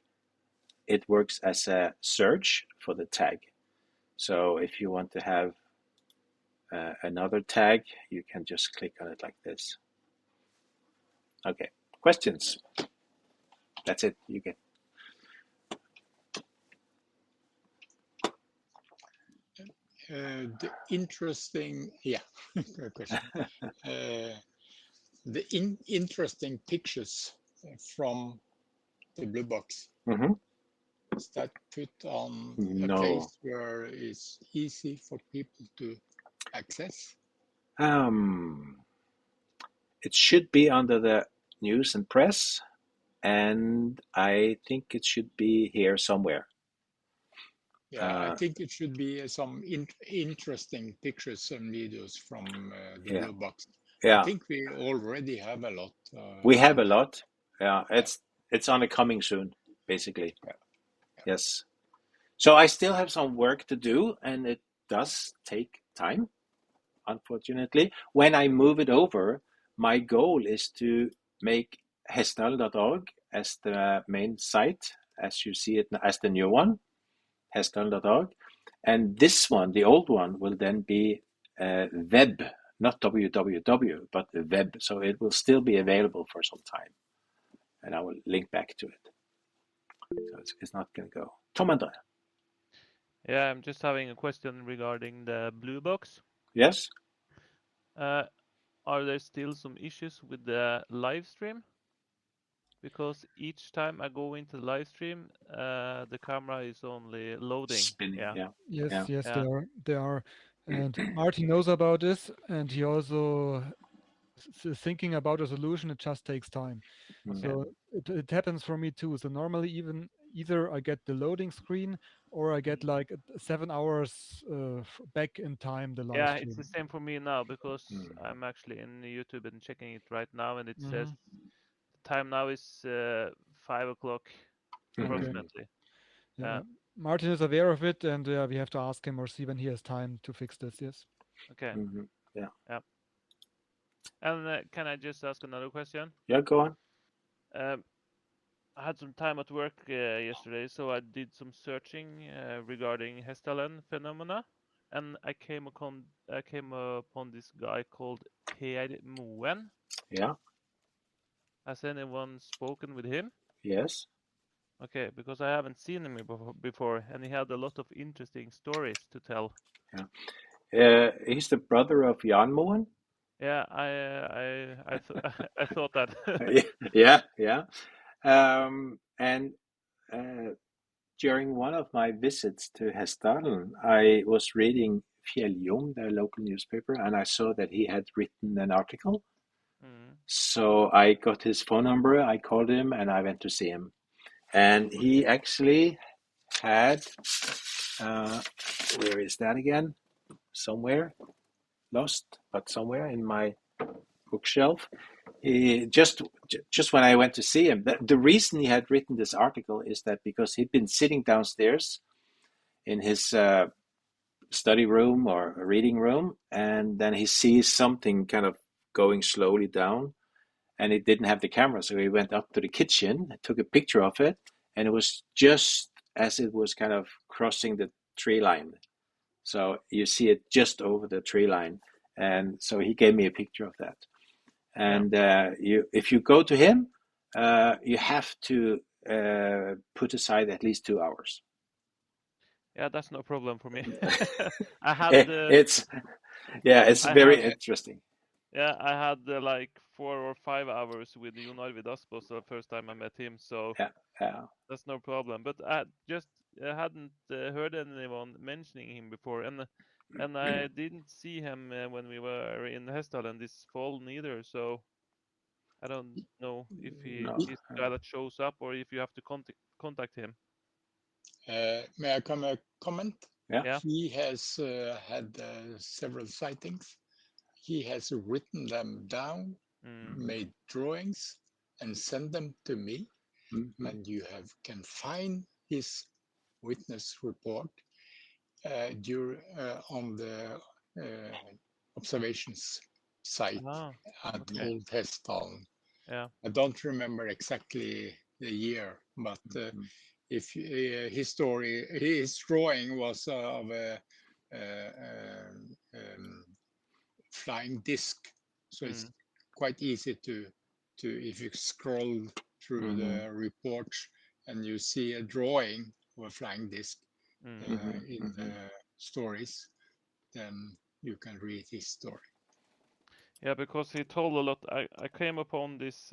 it works as a search for the tag. So if you want to have another tag, you can just click on it like this. Okay, questions? That's it, you get. The interesting, good question. The interesting pictures from the blue box. Mm-hmm. Is that put on a No. place where it's easy for people to access? It should be under the news and press, and I think it should be here somewhere. Yeah, I think it should be some interesting pictures and videos from the Yeah. Blue Box. Yeah. I think we already have a lot. We have a lot. Yeah, it's on the coming soon, basically. Yeah. Yes. So I still have some work to do, and it does take time, unfortunately. When I move it over, my goal is to make hestdalen.org as the main site, as you see it as the new one, hestdalen.org. And this one, the old one, will then be web, not www, but the web. So it will still be available for some time. And I will link back to it. So it's not going to go. Tom André. Yeah, I'm just having a question regarding the Blue Box. Yes? Are there still some issues with the live stream? Because each time I go into the live stream, the camera is only loading. Spinning, yeah. Yes, Yeah. they are. And Martin knows about this, and he also is thinking about a solution. It just takes time. So it happens for me too. So normally either I get the loading screen or I get like 7 hours back in time the live Yeah, stream. it's the same for me now because I'm actually in YouTube and checking it right now, and it says the time now is 5 o'clock approximately. Yeah. Martin is aware of it, and we have to ask him or see when he has time to fix this. Yes. Okay. Yeah. And can I just ask another question? Yeah, go on. I had some time at work yesterday, so I did some searching regarding Hestdalen phenomena, and I came upon this guy called Per Moen. Yeah. Has anyone spoken with him? Yes. Okay, because I haven't seen him before, and he had a lot of interesting stories to tell. Yeah. He's the brother of Jan Moen. Yeah, I thought that. Yeah. And during one of my visits to Hestdalen, I was reading Fjelljung, the local newspaper, and I saw that he had written an article. So I got his phone number, I called him, and I went to see him. And he actually had, where is that again? Somewhere, lost, but somewhere in my bookshelf. Just when I went to see him, the reason he had written this article is that because he'd been sitting downstairs in his study room or reading room, and then he sees something kind of going slowly down, and he didn't have the camera, so he went up to the kitchen, took a picture of it, and it was just as it was kind of crossing the tree line. So you see it just over the tree line, and so he gave me a picture of that. And if you go to him, you have to put aside at least 2 hours. Yeah, that's no problem for me. I had it's very interesting. Yeah, I had like 4 or 5 hours with Jon Arvid Aspaas the first time I met him, so that's no problem. But I just hadn't heard anyone mentioning him before, and I didn't see him when we were in Hestdalen this fall neither. So I don't know if he's the guy that shows up or if you have to contact him. May I come a comment? Yeah. He has had several sightings. He has written them down, made drawings, and sent them to me. And you can find his witness report on the observations site at Old Hestdalen. Yeah. I don't remember exactly the year, but if his drawing was of a flying disc, so it's quite easy to if you scroll through the reports and you see a drawing of a flying disc in the stories, then you can read his story. Yeah, because he told a lot. I came upon this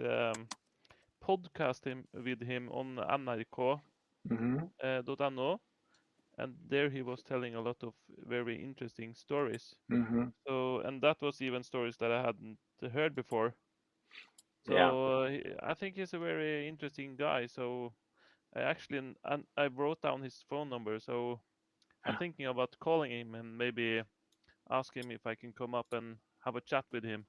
podcast with him on NRK, .no, and there he was telling a lot of very interesting stories. So, and that was even stories that I hadn't heard before. So I think he's a very interesting guy. So I wrote down his phone number. So I'm thinking about calling him and maybe ask him if I can come up and have a chat with him.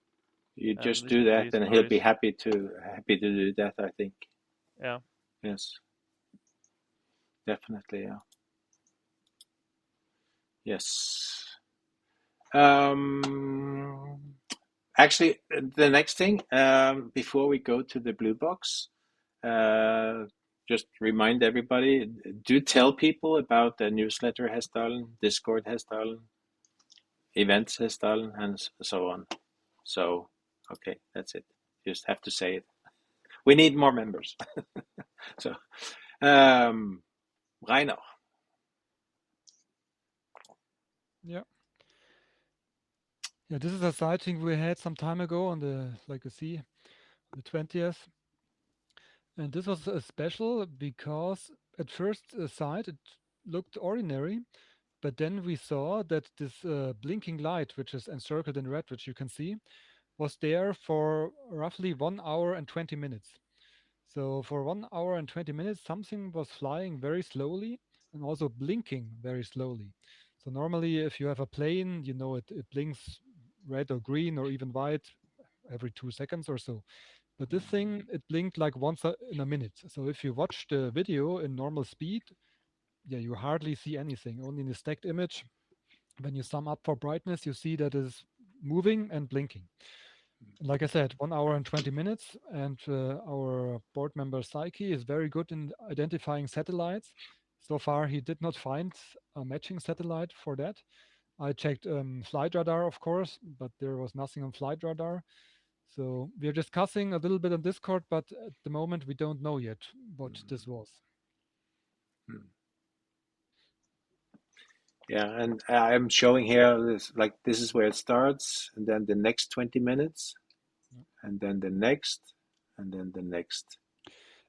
You just do that, and he'll be happy to do that, I think. Yeah. Yes. Definitely, yeah. Yes. Actually, the next thing, before we go to the blue box, just remind everybody, do tell people about the newsletter Hessdalen, Discord Hessdalen, events Hessdalen, and so on. So, okay, that's it. Just have to say it. We need more members. So, Rainer. Yeah. Yeah, this is a sighting we had some time ago on the Legacy, the 20th. And this was special because at first sight it looked ordinary, but then we saw that this blinking light, which is encircled in red, which you can see, was there for roughly 1 hour and 20 minutes. So for 1 hour and 20 minutes, something was flying very slowly and also blinking very slowly. So normally if you have a plane, you know, it blinks red or green or even white every 2 seconds or so. But this thing, it blinked like once in a minute. So if you watch the video in normal speed, yeah, you hardly see anything. Only in the stacked image, when you sum up for brightness, you see that it's moving and blinking. Like I said, 1 hour and 20 minutes, and our board member Psyche is very good in identifying satellites. So far, he did not find a matching satellite for that. I checked flight radar, of course, but there was nothing on flight radar. So we're discussing a little bit on Discord, but at the moment we don't know yet what this was. Yeah, and I'm showing here this is where it starts, and then the next 20 minutes, and then the next, and then the next.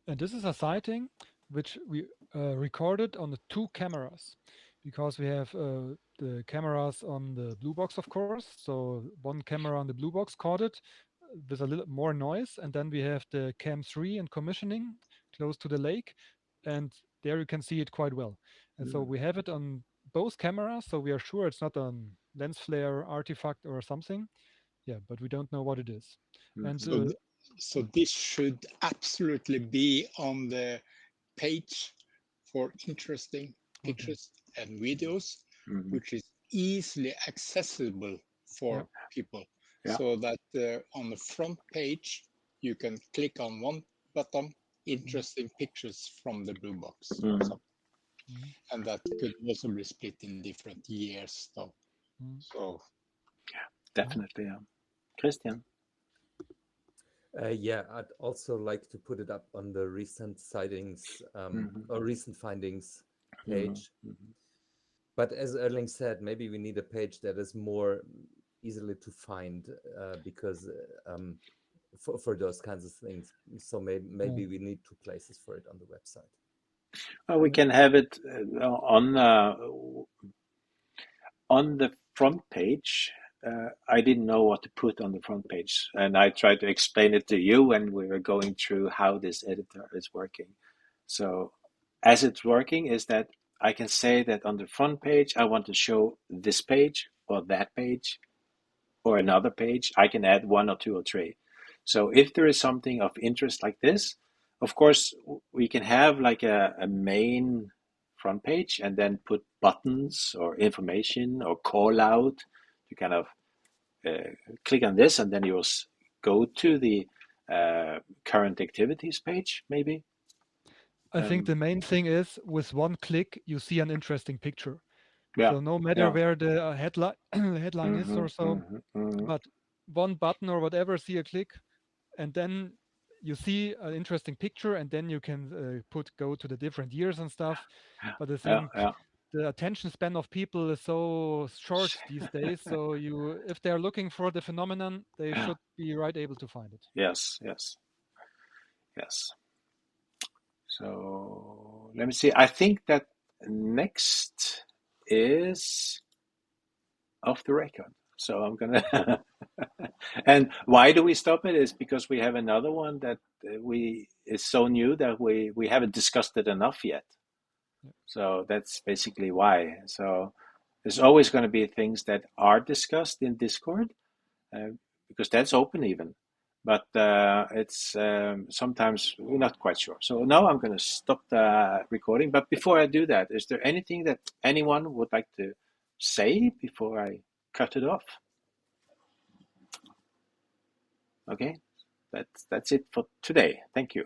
And this is a sighting which we recorded on the 2 cameras, because we have the cameras on the blue box, of course. So one camera on the blue box caught it with a little more noise, and then we have the Cam 3 in commissioning close to the lake, and there you can see it quite well. And so we have it on both cameras, so we are sure it's not a lens flare artifact or something. Yeah, but we don't know what it is. And so this should absolutely be on the page for interesting pictures and videos, which is easily accessible for people. So that on the front page, you can click on one button, interesting pictures from the blue box. And that could also be split in different years. So yeah, definitely. Yeah. Christian. Yeah, I'd also like to put it up on the recent sightings or recent findings page. But as Erling said, maybe we need a page that is more easily to find because for those kinds of things. So maybe we need 2 places for it on the website. Well, we can have it on the front page. I didn't know what to put on the front page, and I tried to explain it to you when we were going through how this editor is working. So as it's working is that I can say that on the front page, I want to show this page or that page or another page. I can add 1 or 2 or 3. So if there is something of interest like this, of course, we can have like a main front page and then put buttons or information or call out to kind of click on this, and then you'll go to the current activities page, maybe. I think the main thing is with one click, you see an interesting picture. Yeah. So no matter where the headline is or so, but one button or whatever, see a click, and then you see an interesting picture, and then you can go to the different years and stuff. But I think the attention span of people is so short these days. So if they're looking for the phenomenon, they should be able to find it. Yes. So let me see. I think that next is off the record. So I'm gonna. And why do we stop it? Is because we have another one that is so new that we haven't discussed it enough yet. So that's basically why. So there's always going to be things that are discussed in Discord because that's open even. But it's sometimes we're not quite sure. So now I'm going to stop the recording. But before I do that, is there anything that anyone would like to say before I cut it off? Okay, that's it for today. Thank you.